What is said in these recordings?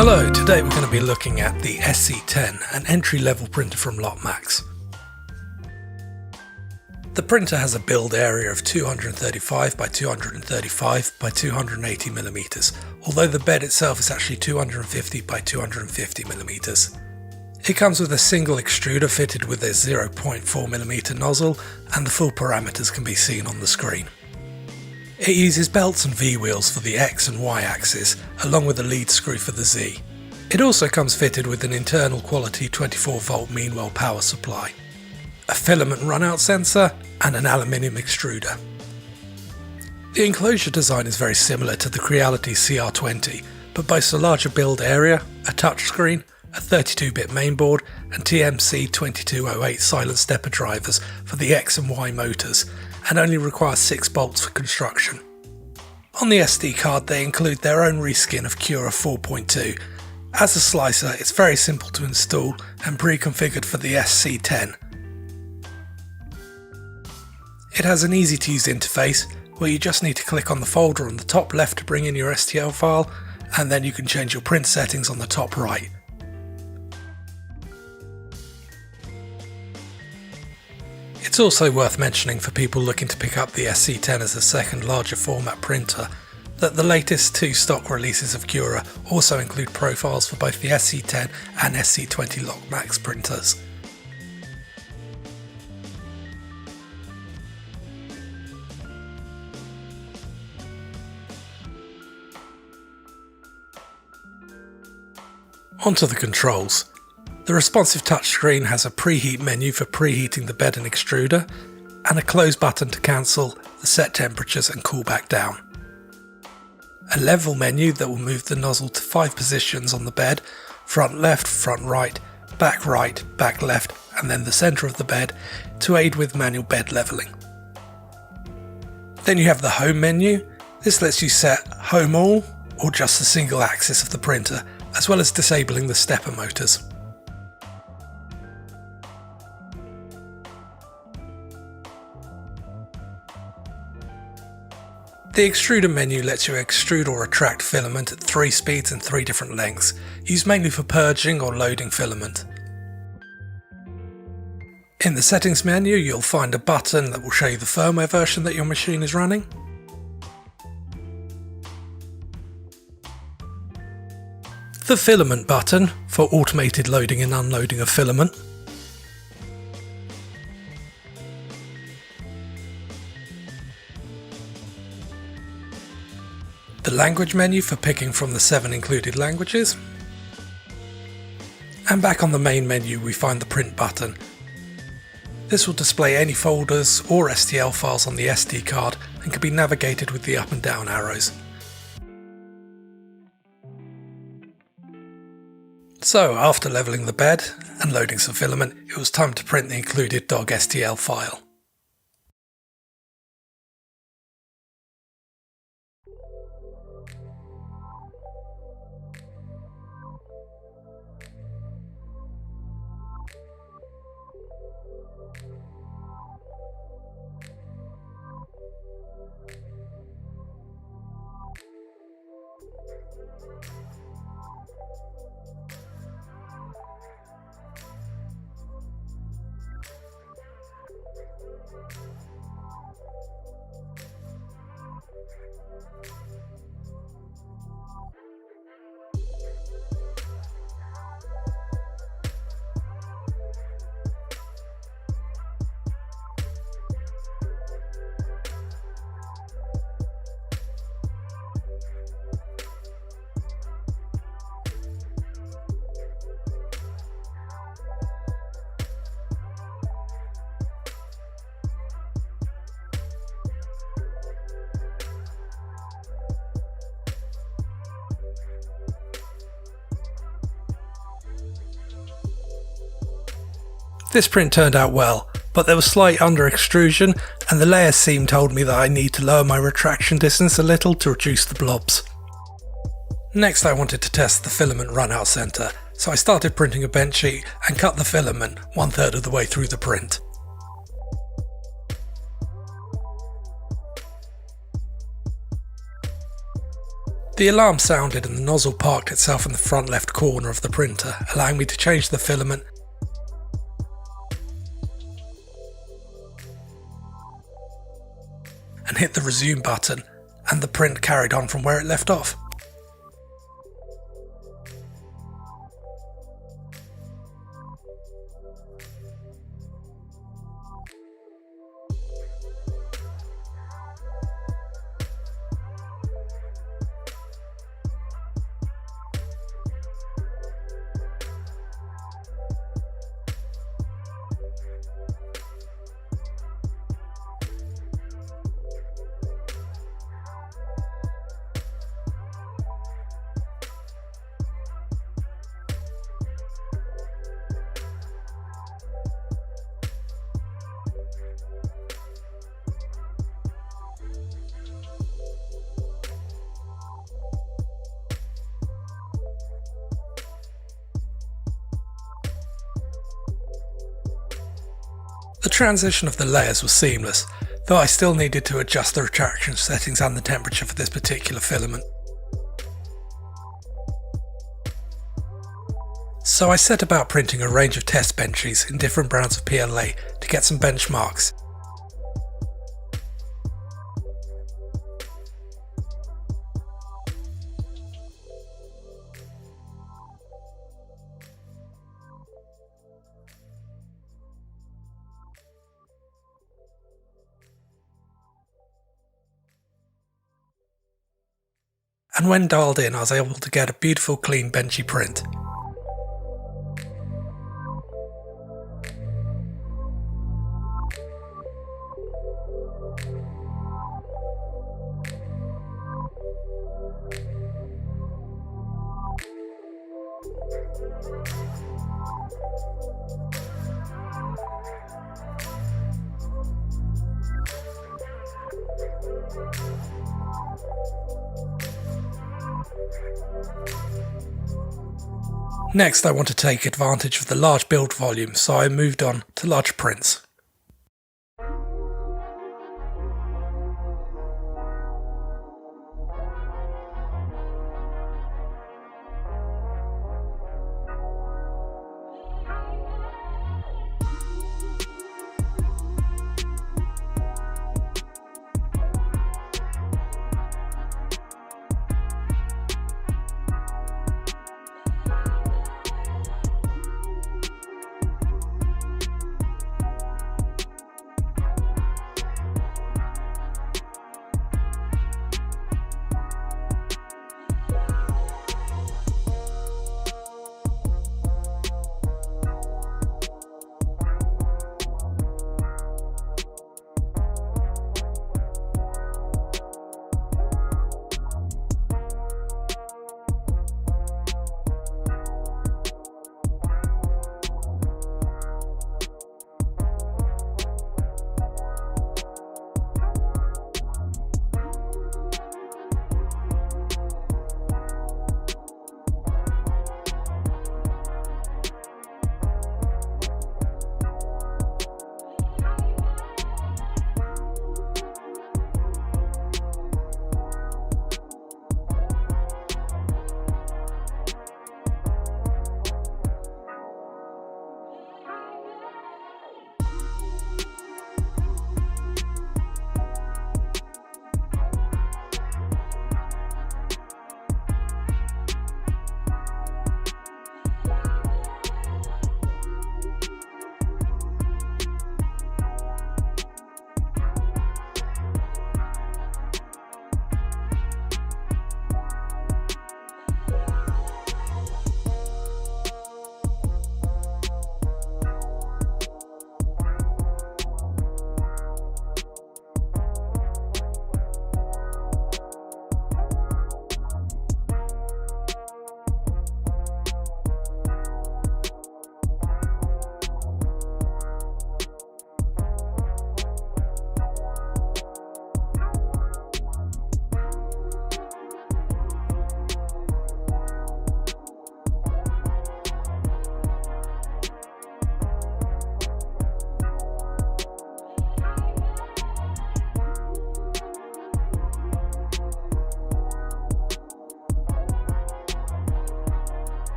Hello, today we're going to be looking at the SC-10, an entry-level printer from LOTMAXX. The printer has a build area of 235 by 235 by 280 mm, although the bed itself is actually 250 by 250 mm. It comes with a single extruder fitted with a 0.4 mm nozzle, and the full parameters can be seen on the screen. It uses belts and V-wheels for the X and Y axis, along with a lead screw for the Z. It also comes fitted with an internal quality 24-volt mean well power supply, a filament runout sensor, and an aluminium extruder. The enclosure design is very similar to the Creality CR20, but boasts a larger build area, a touchscreen, a 32-bit mainboard, and TMC2208 silent stepper drivers for the X and Y motors, and only requires 6 bolts for construction. On the SD card they include their own reskin of Cura 4.2. As a slicer, it's very simple to install and pre-configured for the SC-10. It has an easy to use interface where you just need to click on the folder on the top left to bring in your STL file, and then you can change your print settings on the top right. It's also worth mentioning for people looking to pick up the SC-10 as a second larger format printer that the latest 2 stock releases of Cura also include profiles for both the SC-10 and SC-20 LOTMAXX printers. Onto the controls. The responsive touchscreen has a preheat menu for preheating the bed and extruder, and a close button to cancel the set temperatures and cool back down. A level menu that will move the nozzle to 5 positions on the bed: front left, front right, back left, and then the centre of the bed to aid with manual bed levelling. Then you have the home menu. This lets you set home all or just the single axis of the printer, as well as disabling the stepper motors. The extruder menu lets you extrude or retract filament at 3 speeds and 3 different lengths, used mainly for purging or loading filament. In the settings menu you'll find a button that will show you the firmware version that your machine is running. The filament button for automated loading and unloading of filament. The language menu for picking from the 7 included languages. And back on the main menu we find the print button. This will display any folders or STL files on the SD card and can be navigated with the up and down arrows. So after levelling the bed and loading some filament, it was time to print the included .stl file. This print turned out well, but there was slight under extrusion and the layer seam told me that I need to lower my retraction distance a little to reduce the blobs. Next I wanted to test the filament runout center, so I started printing a bench sheet and cut the filament 1/3 of the way through the print. The alarm sounded and the nozzle parked itself in the front left corner of the printer, allowing me to change the filament and hit the resume button, and the print carried on from where it left off. The transition of the layers was seamless, though I still needed to adjust the retraction settings and the temperature for this particular filament. So I set about printing a range of test benches in different brands of PLA to get some benchmarks. And when dialed in, I was able to get a beautiful clean benchy print. Next, I want to take advantage of the large build volume, so I moved on to large prints.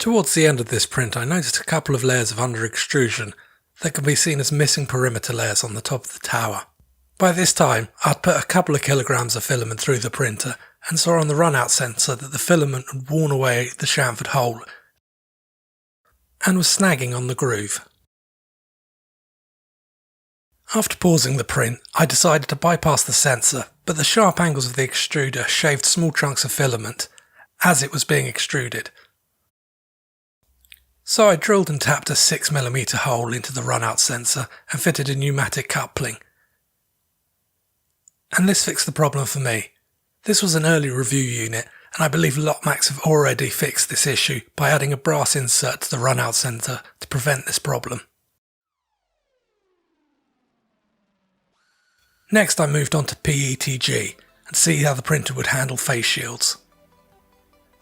Towards the end of this print I noticed a couple of layers of under extrusion that can be seen as missing perimeter layers on the top of the tower. By this time I'd put a couple of kilograms of filament through the printer and saw on the run-out sensor that the filament had worn away the chamfered hole and was snagging on the groove. After pausing the print, I decided to bypass the sensor, but the sharp angles of the extruder shaved small chunks of filament as it was being extruded. So I drilled and tapped a 6mm hole into the run-out sensor and fitted a pneumatic coupling. And this fixed the problem for me. This was an early review unit, and I believe LOTMAXX have already fixed this issue by adding a brass insert to the run-out sensor to prevent this problem. Next I moved on to PETG and see how the printer would handle face shields.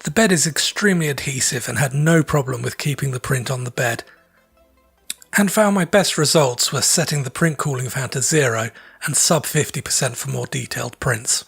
The bed is extremely adhesive and had no problem with keeping the print on the bed, and found my best results were setting the print cooling fan to 0 and sub 50% for more detailed prints.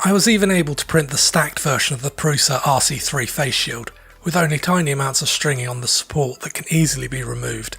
I was even able to print the stacked version of the Prusa RC3 face shield, with only tiny amounts of stringing on the support that can easily be removed.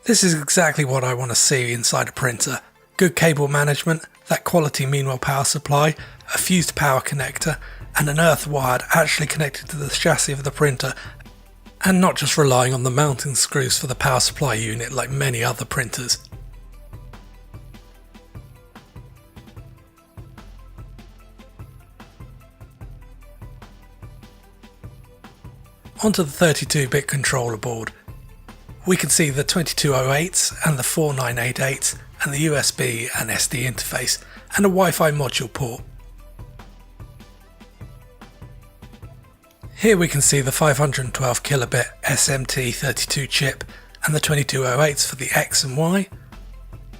This is exactly what I want to see inside a printer. Good cable management, that quality Meanwell power supply, a fused power connector, and an earth wire actually connected to the chassis of the printer, and not just relying on the mounting screws for the power supply unit like many other printers. Onto the 32-bit controller board. We can see the 2208s and the 4988s and the USB and SD interface and a Wi-Fi module port. Here we can see the 512 kilobit SMT32 chip and the 2208s for the X and Y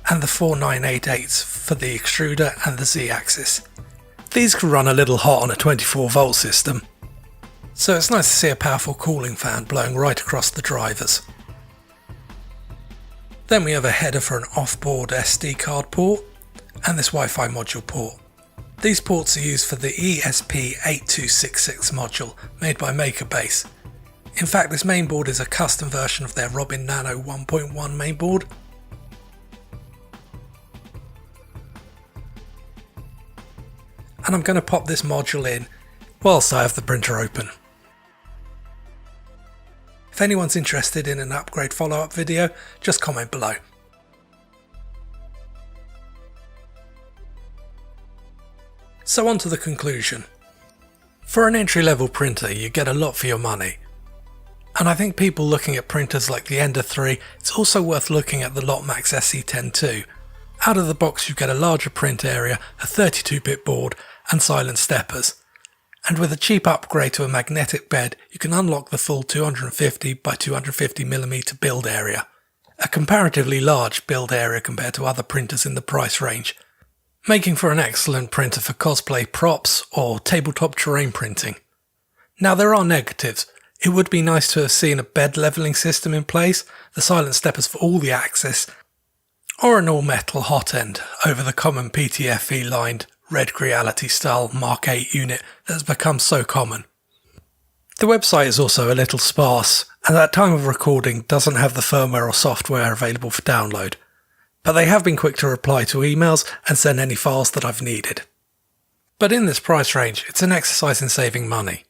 and the 4988s for the extruder and the Z-axis. These can run a little hot on a 24 volt system, so it's nice to see a powerful cooling fan blowing right across the drivers. Then we have a header for an off-board SD card port and this Wi-Fi module port. These ports are used for the ESP8266 module made by MakerBase. In fact, this mainboard is a custom version of their Robin Nano 1.1 mainboard. And I'm going to pop this module in whilst I have the printer open. If anyone's interested in an upgrade follow-up video, just comment below. So on to the conclusion. For an entry-level printer, you get a lot for your money. And I think people looking at printers like the Ender 3, it's also worth looking at the LOTMAXX SC-10 too. Out of the box you get a larger print area, a 32-bit board and silent steppers. And with a cheap upgrade to a magnetic bed, you can unlock the full 250 by 250mm build area. A comparatively large build area compared to other printers in the price range, making for an excellent printer for cosplay props or tabletop terrain printing. Now there are negatives. It would be nice to have seen a bed levelling system in place, the silent steppers for all the axis, or an all-metal hot end over the common PTFE lined Red Creality style Mark 8 unit that has become so common. The website is also a little sparse, and at time of recording doesn't have the firmware or software available for download, but they have been quick to reply to emails and send any files that I've needed. But in this price range, it's an exercise in saving money,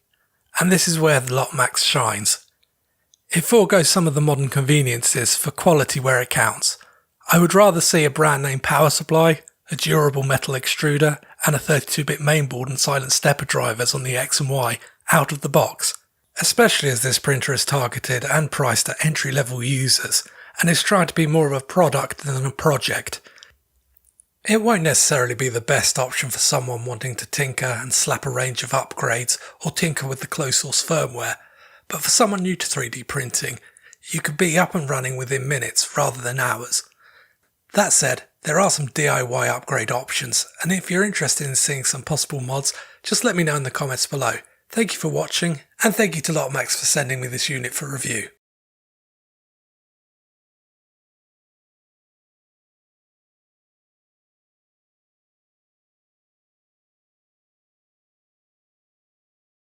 and this is where the LOTMAXX shines. It foregoes some of the modern conveniences for quality where it counts. I would rather see a brand name power supply, a durable metal extruder, and a 32-bit mainboard and silent stepper drivers on the X and Y out of the box, especially as this printer is targeted and priced at entry-level users and is trying to be more of a product than a project. It won't necessarily be the best option for someone wanting to tinker and slap a range of upgrades or tinker with the closed source firmware, but for someone new to 3D printing, you could be up and running within minutes rather than hours. That said, there are some DIY upgrade options, and if you're interested in seeing some possible mods, just let me know in the comments below. Thank you for watching, and thank you to LOTMAXX for sending me this unit for review.